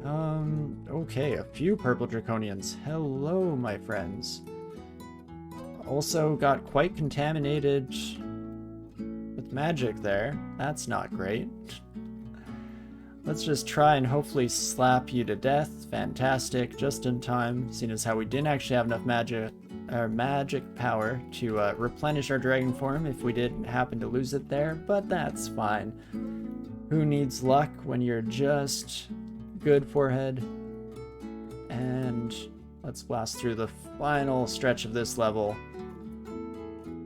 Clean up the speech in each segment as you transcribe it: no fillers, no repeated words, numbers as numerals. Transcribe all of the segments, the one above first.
Okay, a few purple draconians. Hello, my friends. Also got quite contaminated with magic there. That's not great. Let's just try and hopefully slap you to death. Fantastic, just in time, seeing as how we didn't actually have enough magic power to replenish our dragon form if we didn't happen to lose it there, but that's fine. Who needs luck when you're just good forehead? And let's blast through the final stretch of this level.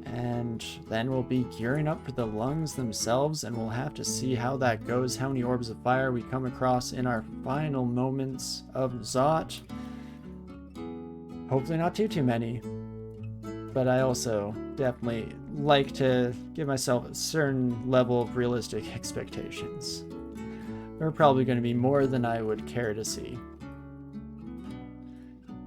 And then we'll be gearing up for the lungs themselves, and we'll have to see how that goes, how many orbs of fire we come across in our final moments of Zot. Hopefully not too many. But I also definitely like to give myself a certain level of realistic expectations. They're probably going to be more than I would care to see.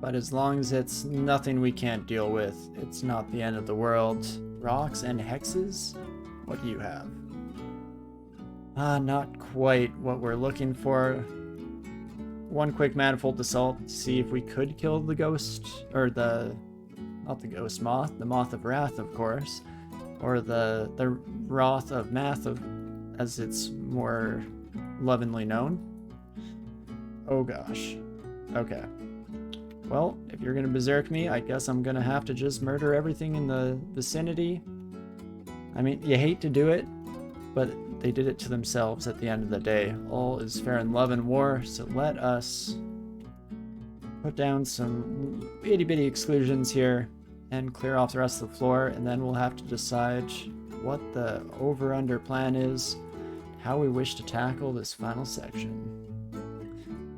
But as long as it's nothing we can't deal with, it's not the end of the world. Rocks and hexes? What do you have? Not quite what we're looking for. One quick manifold assault to see if we could kill the ghost, or not the ghost moth, the moth of wrath, of course, or the wrath of math, as it's more lovingly known. Oh gosh. Okay. Well, if you're gonna berserk me, I guess I'm gonna have to just murder everything in the vicinity. I mean, you hate to do it, but they did it to themselves at the end of the day. All is fair in love and war, so let us put down some itty-bitty exclusions here and clear off the rest of the floor, and then we'll have to decide what the over-under plan is, how we wish to tackle this final section.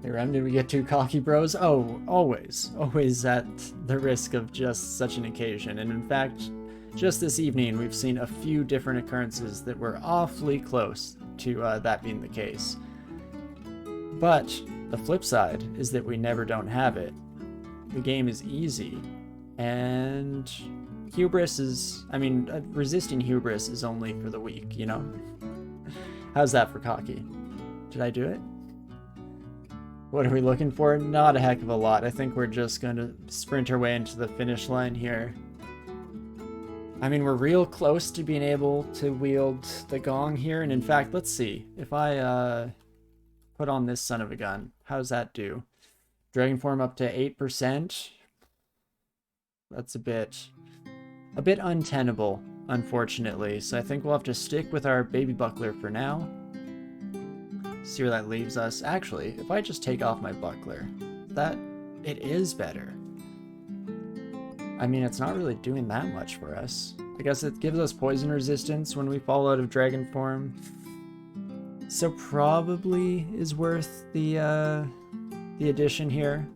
Hey Rem, did we get too cocky, bros? Oh, always at the risk of just such an occasion. And in fact, just this evening, we've seen a few different occurrences that were awfully close to that being the case. But the flip side is that we never don't have it. The game is easy, and hubris is, resisting hubris is only for the weak, you know? How's that for cocky? Did I do it? What are we looking for? Not a heck of a lot. I think we're just going to sprint our way into the finish line here. I mean, we're real close to being able to wield the gong here. And in fact, let's see. If I put on this son of a gun, how does that do? Dragon form up to 8%. That's a bit untenable, unfortunately. So I think we'll have to stick with our baby buckler for now. See where that leaves us. Actually, if I just take off my buckler, it is better. I mean, it's not really doing that much for us. I guess it gives us poison resistance when we fall out of dragon form. So probably is worth the addition here.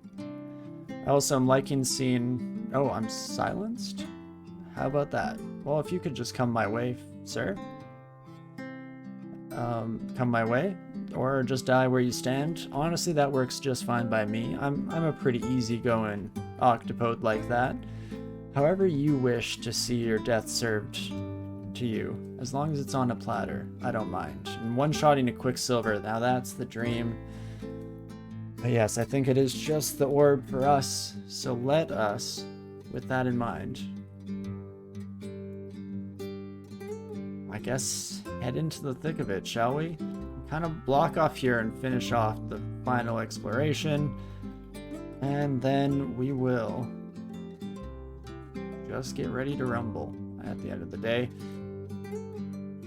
I also am liking seeing... Oh, I'm silenced? How about that? Well, if you could just come my way, sir. Come my way. Or just die where you stand. Honestly, that works just fine by me. I'm a pretty easygoing octopode like that. However you wish to see your death served to you, as long as it's on a platter, I don't mind. And one-shotting a Quicksilver, now that's the dream. But yes, I think it is just the orb for us, so let us, with that in mind, I guess head into the thick of it, shall we? Kind of block off here and finish off the final exploration, and then we will just get ready to rumble at the end of the day.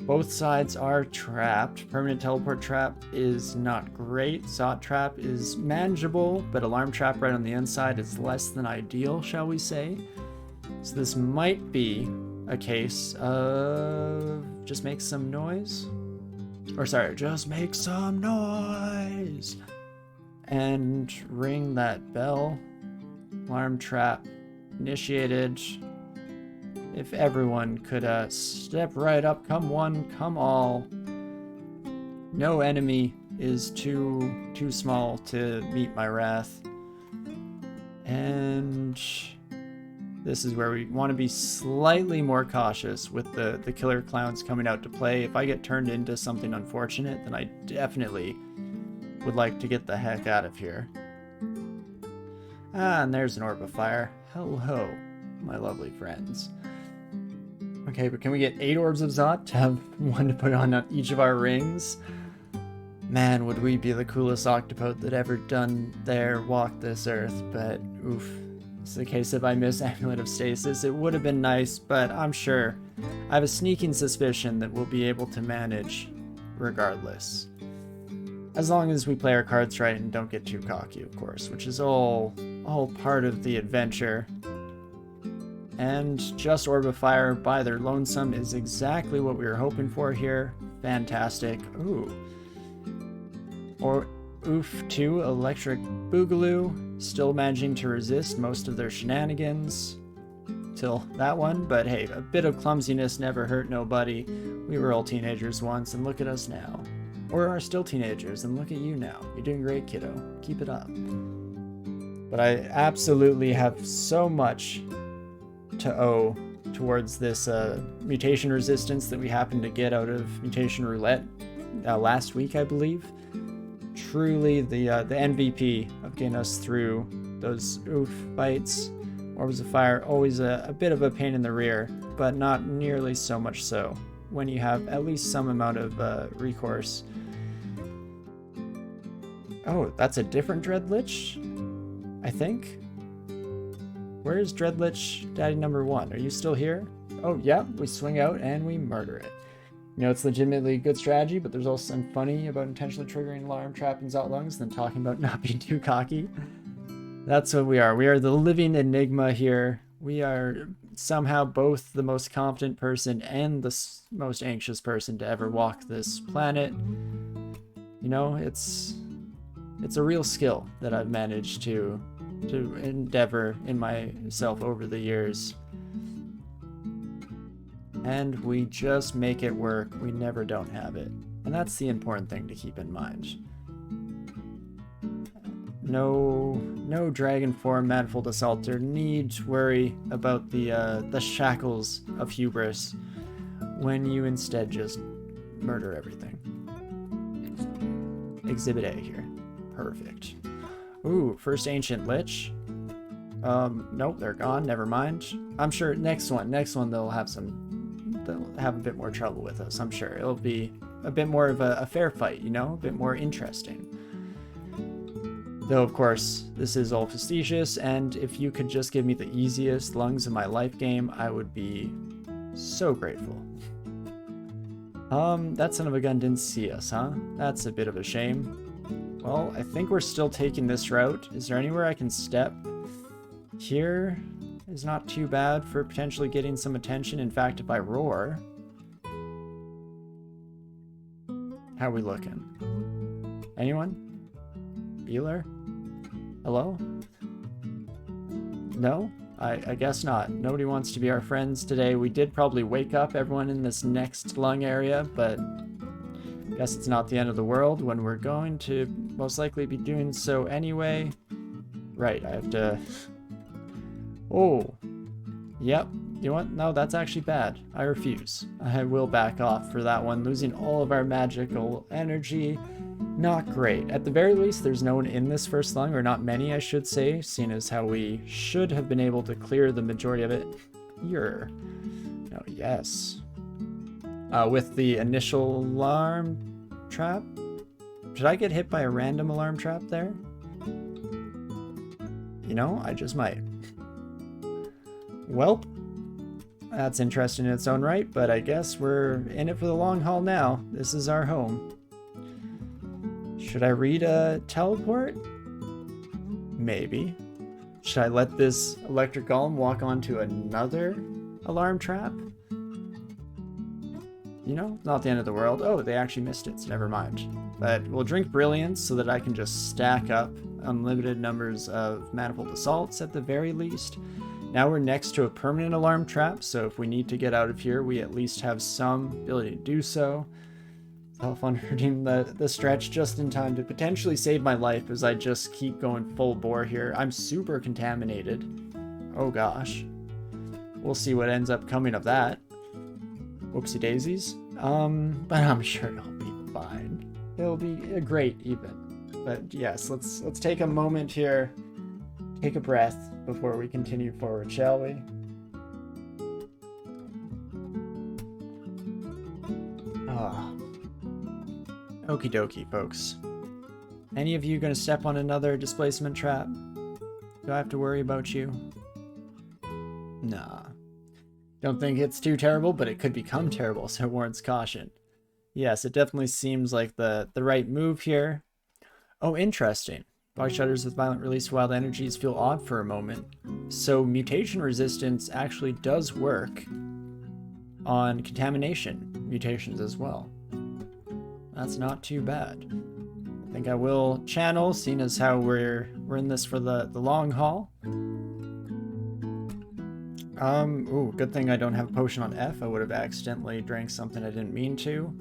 Both sides are trapped. Permanent teleport trap is not great. Zot trap is manageable, but alarm trap right on the inside is less than ideal, shall we say. So this might be a case of just make some noise. Or sorry, just make some noise and ring that bell. Alarm trap initiated. If everyone could step right up, come one, come all. No enemy is too small to meet my wrath. And this is where we want to be slightly more cautious with the killer clowns coming out to play. If I get turned into something unfortunate, then I definitely would like to get the heck out of here. Ah, and there's an Orb of Fire. Hello, my lovely friends. Okay, but can we get 8 Orbs of Zot to have one to put on each of our rings? Man, would we be the coolest Octopode that ever done walked this earth, but oof. It's the case if I miss Amulet of Stasis. It would have been nice, but I'm sure. I have a sneaking suspicion that we'll be able to manage regardless. As long as we play our cards right and don't get too cocky, of course, which is all part of the adventure. And just Orb of Fire by their lonesome is exactly what we were hoping for here. Fantastic. Ooh. Or Oof 2 Electric Boogaloo, still managing to resist most of their shenanigans. Till that one, but hey, a bit of clumsiness never hurt nobody. We were all teenagers once, and look at us now. Or are still teenagers, and look at you now. You're doing great, kiddo. Keep it up. But I absolutely have so much to owe towards this mutation resistance that we happened to get out of Mutation Roulette last week, I believe. Truly the MVP of getting us through those oof fights. Orbs of Fire, always a bit of a pain in the rear, but not nearly so much so when you have at least some amount of recourse. Oh, that's a different Dreadlich, I think. Where is Dreadlich Daddy number 1? Are you still here? Oh, yeah, we swing out and we murder it. You know, it's legitimately a good strategy, but there's also something funny about intentionally triggering Alarm Trap and Zot Lungs than talking about not being too cocky. That's what we are. We are the living enigma here. We are somehow both the most confident person and the most anxious person to ever walk this planet. You know, it's a real skill that I've managed to endeavor in myself over the years. And we just make it work. We never don't have it. And that's the important thing to keep in mind. No dragon form Manifold Assaulter need to worry about the shackles of hubris when you instead just murder everything. Exhibit A here. Perfect. Ooh, first Ancient Lich. Nope, they're gone. Never mind. I'm sure next one they'll have a bit more trouble with us. I'm sure it'll be a bit more of a fair fight, you know, a bit more interesting. Though, of course, this is all facetious, and if you could just give me the easiest lungs of my life game, I would be so grateful. That son of a gun didn't see us, huh? That's a bit of a shame. Well, I think we're still taking this route. Is there anywhere I can step? Here is not too bad for potentially getting some attention. In fact, if I roar... How are we looking? Anyone? Beeler? Hello? No? I guess not. Nobody wants to be our friends today. We did probably wake up everyone in this next lung area, but I guess it's not the end of the world when we're going to most likely be doing so anyway. Right, I have to... Oh. Yep. You know what? No, that's actually bad. I refuse. I will back off for that one. Losing all of our magical energy. Not great. At the very least, there's no one in this first lung, or not many, I should say, seeing as how we should have been able to clear the majority of it here. Oh, yes. With the initial alarm trap? Did I get hit by a random alarm trap there? You know, I just might. Welp. That's interesting in its own right, but I guess we're in it for the long haul now. This is our home. Should I read a teleport? Maybe. Should I let this electric golem walk onto another alarm trap? You know, not the end of the world. Oh, they actually missed it, so never mind. But we'll drink Brilliance so that I can just stack up unlimited numbers of Manifold Assaults at the very least. Now we're next to a permanent alarm trap, so if we need to get out of here, we at least have some ability to do so. Self-unhurting the stretch just in time to potentially save my life as I just keep going full bore here. I'm super contaminated. Oh gosh. We'll see what ends up coming of that. Whoopsie daisies. But I'm sure it'll be fine. It'll be great even. But yes, let's take a moment here, take a breath before we continue forward, shall we? Ah. Okie dokie, folks. Any of you gonna step on another displacement trap? Do I have to worry about you? Nah. Don't think it's too terrible, but it could become terrible, so it warrants caution. Yes, it definitely seems like the right move here. Oh, interesting. Bog shudders with violent release wild energies feel odd for a moment. So mutation resistance actually does work on contamination mutations as well. That's not too bad. I think I will channel, seeing as how we're in this for the long haul. Ooh, good thing I don't have a potion on F. I would have accidentally drank something I didn't mean to.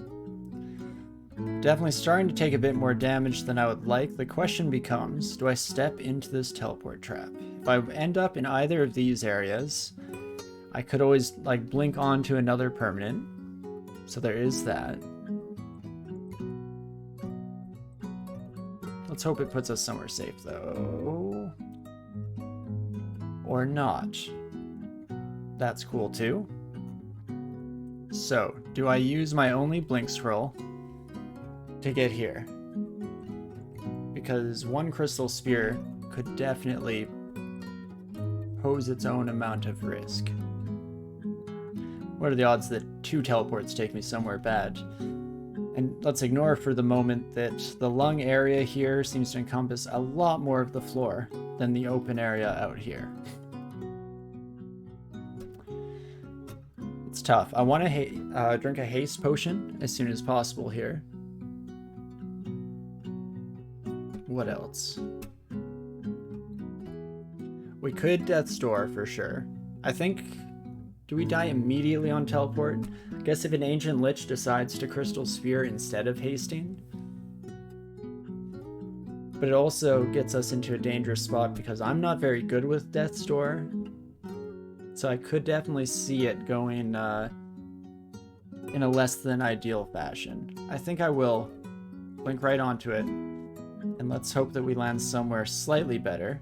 Definitely starting to take a bit more damage than I would like. The question becomes, do I step into this teleport trap? If I end up in either of these areas, I could always like blink onto another permanent. So there is that. Let's hope it puts us somewhere safe though. Or not. That's cool too. So, do I use my only blink scroll to get here? Because one crystal spear could definitely pose its own amount of risk. What are the odds that 2 teleports take me somewhere bad? And let's ignore for the moment that the lung area here seems to encompass a lot more of the floor than the open area out here. It's tough. I want to drink a haste potion as soon as possible here. What else? We could Death's Door for sure. I think... Do we die immediately on teleport? I guess if an Ancient Lich decides to Crystal Sphere instead of hasting. But it also gets us into a dangerous spot because I'm not very good with Death's Door. So I could definitely see it going in a less than ideal fashion. I think I will blink right onto it. And let's hope that we land somewhere slightly better.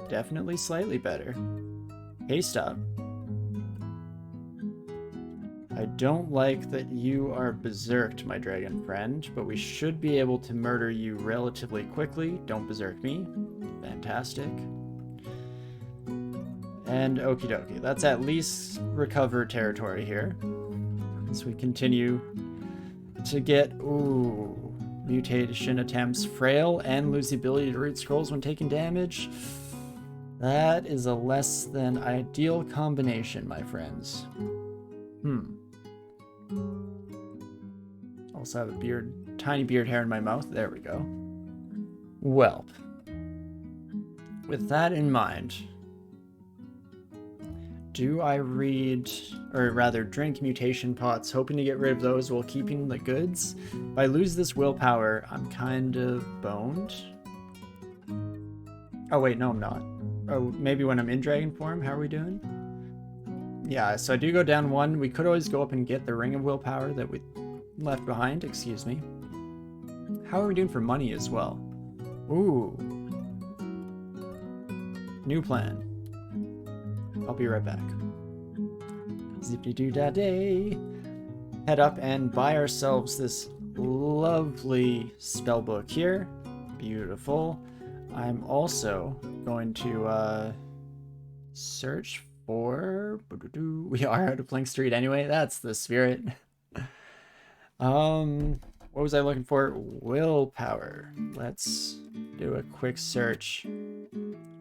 Definitely slightly better. Haste up. I don't like that you are berserked, my dragon friend, but we should be able to murder you relatively quickly. Don't berserk me. Fantastic. And okie dokie. That's at least recover territory here. As we continue to get... Ooh... Mutation attempts frail and lose the ability to read scrolls when taking damage. That is a less than ideal combination, my friends. Also have a tiny beard hair in my mouth. There we go. Well, with that in mind, do I read, or rather drink mutation pots, hoping to get rid of those while keeping the goods? If I lose this willpower, I'm kind of boned. Oh wait, no I'm not. Oh, maybe when I'm in dragon form? How are we doing? Yeah, so I do go down 1. We could always go up and get the Ring of Willpower that we left behind, excuse me. How are we doing for money as well? Ooh. New plan. I'll be right back. Zippity-doo-dah-day. Head up and buy ourselves this lovely spellbook here. Beautiful. I'm also going to search for... We are out of Blink Street anyway. That's the spirit. What was I looking for? Willpower. Let's do a quick search.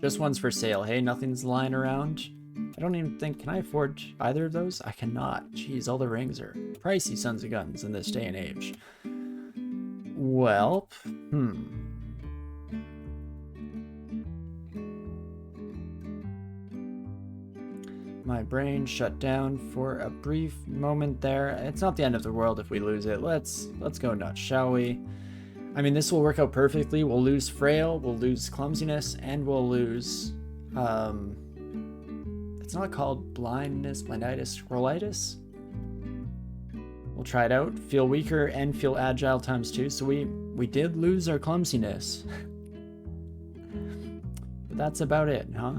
Just one's for sale. Hey, nothing's lying around. I don't even think... Can I afford either of those? I cannot. Jeez, all the rings are pricey sons of guns in this day and age. Well, My brain shut down for a brief moment there. It's not the end of the world if we lose it. Let's go nuts, shall we? I mean, this will work out perfectly. We'll lose Frail, we'll lose Clumsiness, and we'll lose... It's not called blindness, blinditis, scrollitis. We'll try it out. Feel weaker and feel agile times 2. So we we did lose our clumsiness. But that's about it, huh?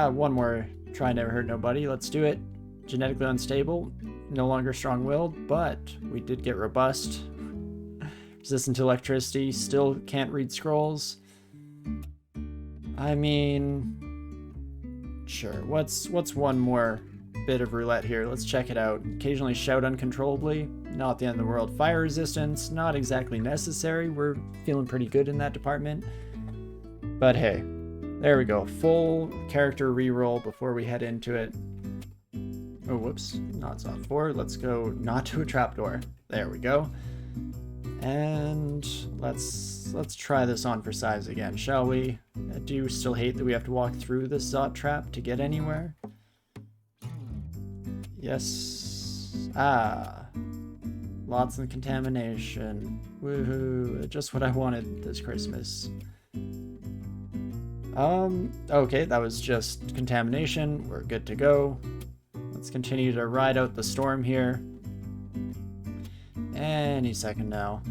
One more try never hurt nobody. Let's do it. Genetically unstable, no longer strong-willed, but we did get robust. Resistant to electricity, still can't read scrolls. I mean, sure. What's one more bit of roulette here? Let's check it out. Occasionally shout uncontrollably, not the end of the world. Fire resistance, not exactly necessary. We're feeling pretty good in that department. But hey, there we go. Full character reroll before we head into it. Oh, whoops. Not soft 4. Let's go not to a trapdoor. There we go. And let's try this on for size again, shall we? I do still hate that we have to walk through this Zot trap to get anywhere. Yes. Lots of contamination. Woohoo. Just what I wanted this Christmas. Okay, that was just contamination. We're good to go. Let's continue to ride out the storm here. Any second now.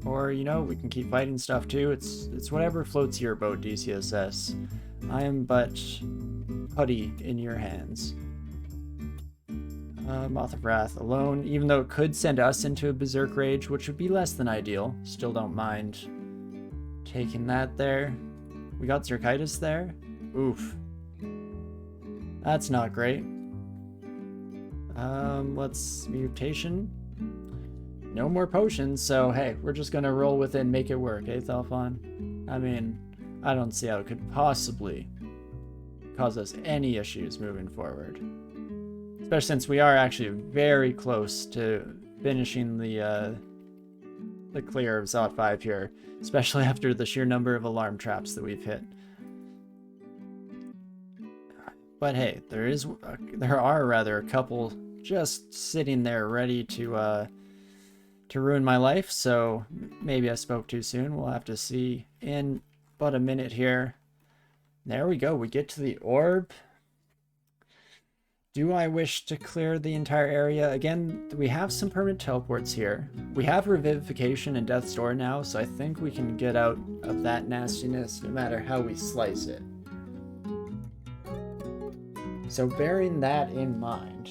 Or, you know, we can keep fighting stuff too. It's whatever floats your boat, DCSS. I am but putty in your hands. Moth of Wrath alone, even though it could send us into a berserk rage, which would be less than ideal. Still don't mind taking that there. We got Zirkitis there. Oof. That's not great. Let's mutation. No more potions, so hey, we're just gonna roll with it and make it work, eh, Thalfon? I mean, I don't see how it could possibly cause us any issues moving forward. Especially since we are actually very close to finishing the clear of Zot 5 here, especially after the sheer number of alarm traps that we've hit. But hey, there are rather a couple just sitting there ready to ruin my life, so maybe I spoke too soon. We'll have to see in but a minute here. There we go, we get to the orb. Do I wish to clear the entire area? Again, we have some permanent teleports here. We have Revivification and Death's Door now, so I think we can get out of that nastiness no matter how we slice it. So bearing that in mind,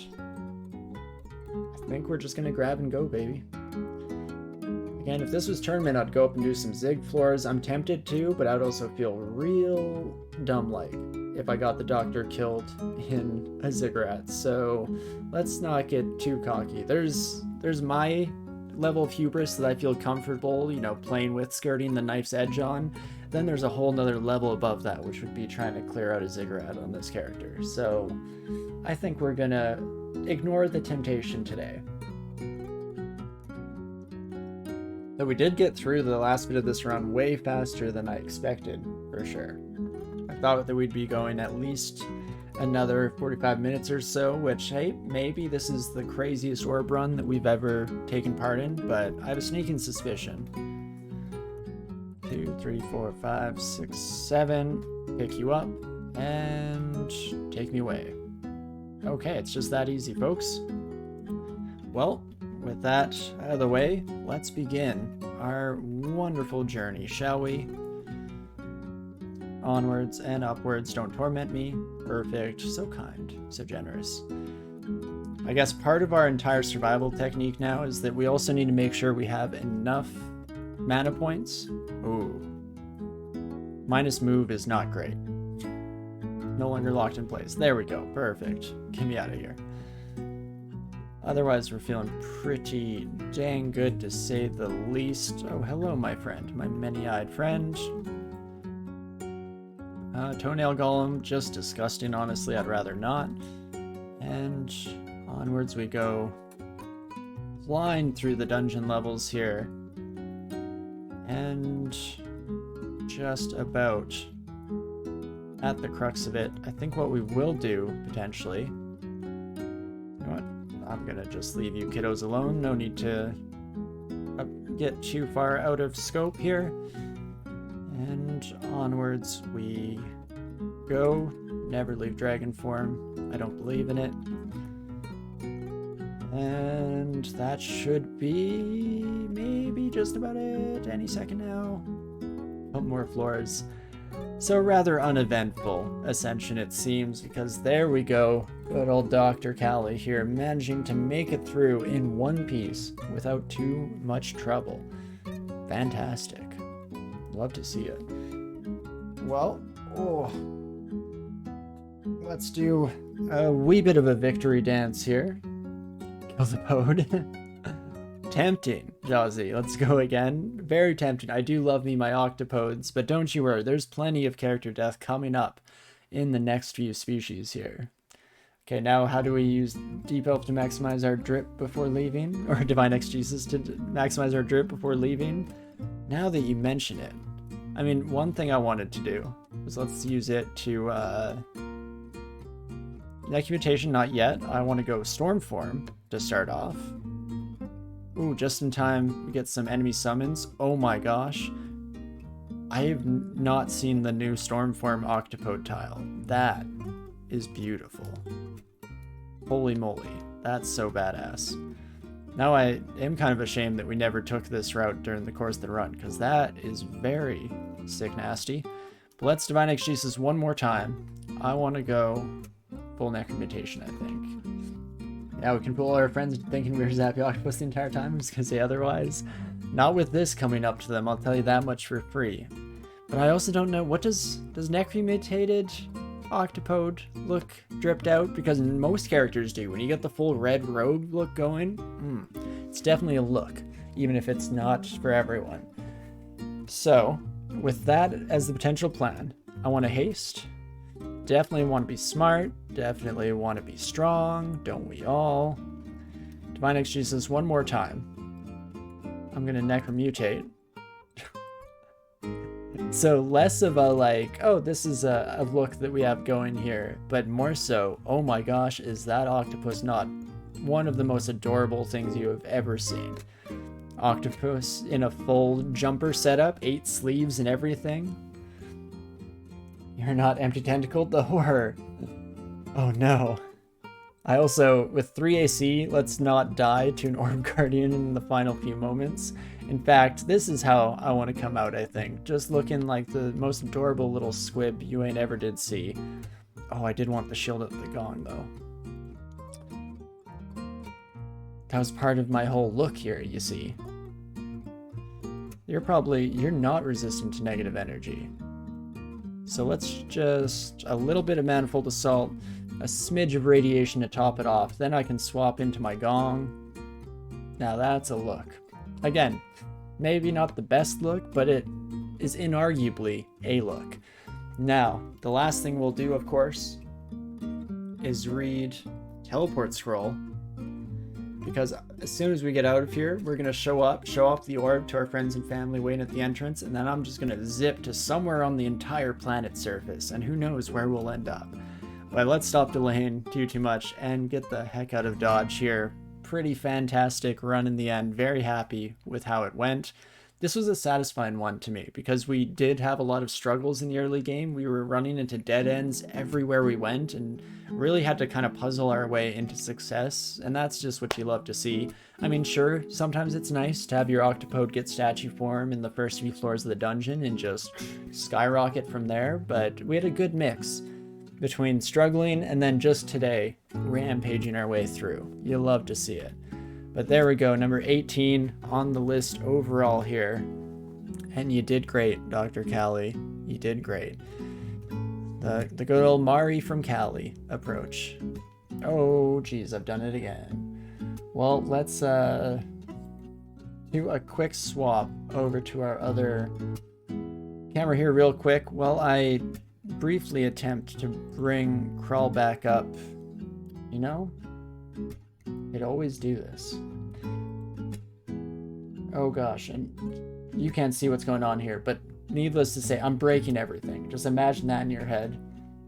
I think we're just gonna grab and go, baby. Again, if this was tournament, I'd go up and do some zig floors. I'm tempted to, but I'd also feel real dumb-like if I got the doctor killed in a ziggurat. So let's not get too cocky. There's my level of hubris that I feel comfortable, you know, playing with, skirting the knife's edge on. Then there's a whole nother level above that, which would be trying to clear out a ziggurat on this character. So I think we're gonna ignore the temptation today. Though we did get through the last bit of this run way faster than I expected, for sure. I thought that we'd be going at least another 45 minutes or so, which, hey, maybe this is the craziest orb run that we've ever taken part in, but I have a sneaking suspicion. 2, 3, 4, 5, 6, 7. Pick you up and take me away. Okay, it's just that easy, folks. Well, with that out of the way, let's begin our wonderful journey, shall we? Onwards and upwards, don't torment me. Perfect, so kind, so generous. I guess part of our entire survival technique now is that we also need to make sure we have enough mana points. Ooh. Minus move is not great. No longer locked in place. There we go, perfect. Get me out of here. Otherwise, we're feeling pretty dang good, to say the least. Oh, hello, my friend. My many-eyed friend. Toenail Golem, just disgusting, honestly. I'd rather not. And onwards we go. Flying through the dungeon levels here. And just about at the crux of it, I think what we will do, potentially... You know what? I'm gonna just leave you kiddos alone. No need to get too far out of scope here. And onwards we go. Never leave dragon form. I don't believe in it. And that should be maybe just about it. Any second now. Couple more floors. So rather uneventful ascension it seems, because there we go. Good old Dr. Callie here, managing to make it through in one piece without too much trouble. Fantastic. Love to see it. Well, let's do a wee bit of a victory dance here. Kill the Pode. Tempting, Jazzy. Let's go again. Very tempting. I do love me my Octopodes, but don't you worry, there's plenty of character death coming up in the next few species here. Okay, now how do we use Deep Elf to maximize our drip before leaving? Or Divine Exegesis to maximize our drip before leaving? Now that you mention it, I mean, one thing I wanted to do was let's use it to, Necutation, not yet. I want to go Stormform to start off. Ooh, just in time we get some enemy summons. Oh my gosh. I have not seen the new Stormform Octopode tile. That is beautiful. Holy moly. That's so badass. Now I am kind of ashamed that we never took this route during the course of the run, because that is very sick nasty. But let's Divine Exegesis one more time. I want to go full Necromutation, I think. Yeah, we can fool our friends thinking we were Zappy Octopus the entire time. I was gonna say otherwise. Not with this coming up to them, I'll tell you that much for free. But I also don't know, what does Necromutated Octopode look dripped out? Because most characters do. When you get the full red robe look going, it's definitely a look, even if it's not for everyone. So, with that as the potential plan, I want to haste. Definitely want to be smart. Definitely want to be strong. Don't we all? Divine Exegesis one more time. I'm going to Necromutate. So less of a like, oh, this is a look that we have going here, but more so, oh my gosh, is that octopus not one of the most adorable things you have ever seen? Octopus in a full jumper setup, 8 sleeves and everything. You're not empty tentacled, the horror. Oh no. I also, with 3 AC, let's not die to an Orb Guardian in the final few moments. In fact, this is how I want to come out, I think. Just looking like the most adorable little squib you ain't ever did see. Oh, I did want the shield of the gong, though. That was part of my whole look here, you see. You're not resistant to negative energy. So let's just a little bit of Manifold Assault, a smidge of Radiation to top it off. Then I can swap into my Gong. Now that's a look. Again, maybe not the best look, but it is inarguably a look. Now, the last thing we'll do, of course, is read Teleport Scroll. Because as soon as we get out of here, we're going to show off the orb to our friends and family waiting at the entrance, and then I'm just going to zip to somewhere on the entire planet's surface, and who knows where we'll end up. But let's stop delaying too much and get the heck out of Dodge here. Pretty fantastic run in the end. Very happy with how it went. This was a satisfying one to me because we did have a lot of struggles in the early game. We were running into dead ends everywhere we went and really had to kind of puzzle our way into success, and that's just what you love to see. I mean, sure, sometimes it's nice to have your Octopode get statue form in the first few floors of the dungeon and just skyrocket from there, but we had a good mix between struggling and then just today rampaging our way through. You love to see it. But there we go, number 18 on the list overall here. And you did great, Dr. Callie. You did great. The good old Mari from Cali approach. Oh, geez, I've done it again. Well, let's do a quick swap over to our other camera here real quick while I briefly attempt to bring Crawl back up. You know? I'd always do this. Oh gosh, and you can't see what's going on here, but needless to say, I'm breaking everything. Just imagine that in your head.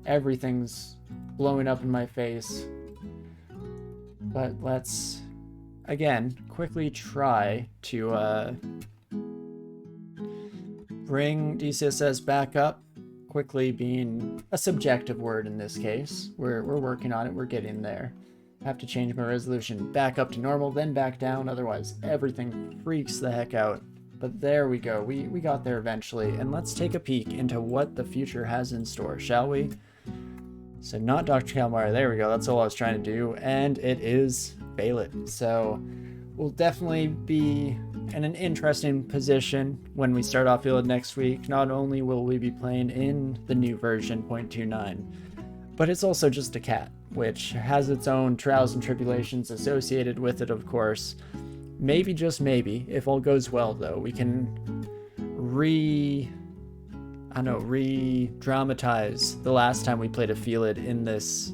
Everything's blowing up in my face. But let's, again, quickly try to bring DCSS back up. Quickly being a subjective word in this case. We're working on it, we're getting there. have to change my resolution back up to normal, then back down, otherwise everything freaks the heck out. But there we go, we got there eventually, and let's take a peek into what the future has in store, shall we? So not Dr. Kalmar, there we go, that's all I was trying to do, and it is Bailet. So we'll definitely be in an interesting position when we start off Field next week. Not only will we be playing in the new version 0.29, but it's also just a cat, which has its own trials and tribulations associated with it, of course. Maybe, just maybe, if all goes well though, we can re-dramatize the last time we played a Felid in this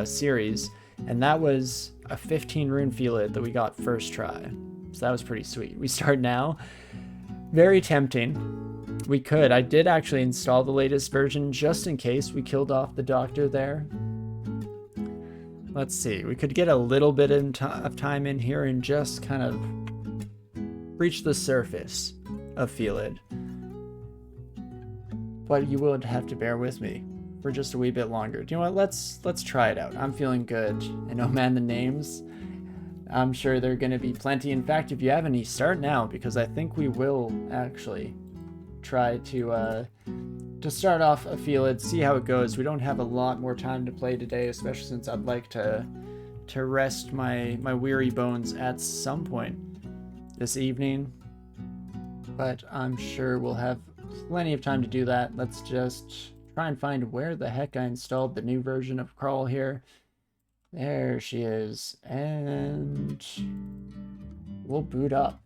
series, and that was a 15 rune Felid that we got first try. So that was pretty sweet. We start now. Very tempting. I did actually install the latest version just in case we killed off the doctor there. Let's see, we could get a little bit of time in here and just kind of breach the surface of Felid. But you would have to bear with me for just a wee bit longer. Do you know what? Let's try it out. I'm feeling good. And oh man, the names, I'm sure they're going to be plenty. In fact, if you have any, start now, because I think we will actually try to start off a Felid, see how it goes. We don't have a lot more time to play today, especially since I'd like to rest my weary bones at some point this evening. But I'm sure we'll have plenty of time to do that. Let's just try and find where the heck I installed the new version of Crawl here. There she is, and we'll boot up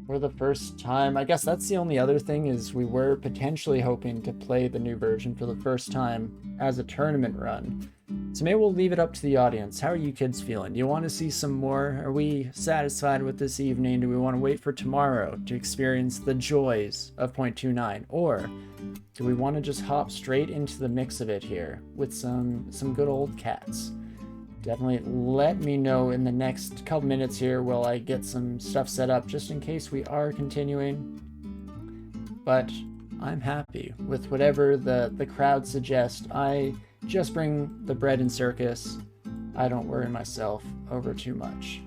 for the first time. I guess that's the only other thing, is we were potentially hoping to play the new version for the first time as a tournament run. So maybe we'll leave it up to the audience. How are you kids feeling? Do you want to see some more? Are we satisfied with this evening? Do we want to wait for tomorrow to experience the joys of 0.29? Or do we want to just hop straight into the mix of it here with some good old cats? Definitely let me know in the next couple minutes here while I get some stuff set up, just in case we are continuing. But I'm happy with whatever the crowd suggests. I just bring the bread and circus. I don't worry myself over too much.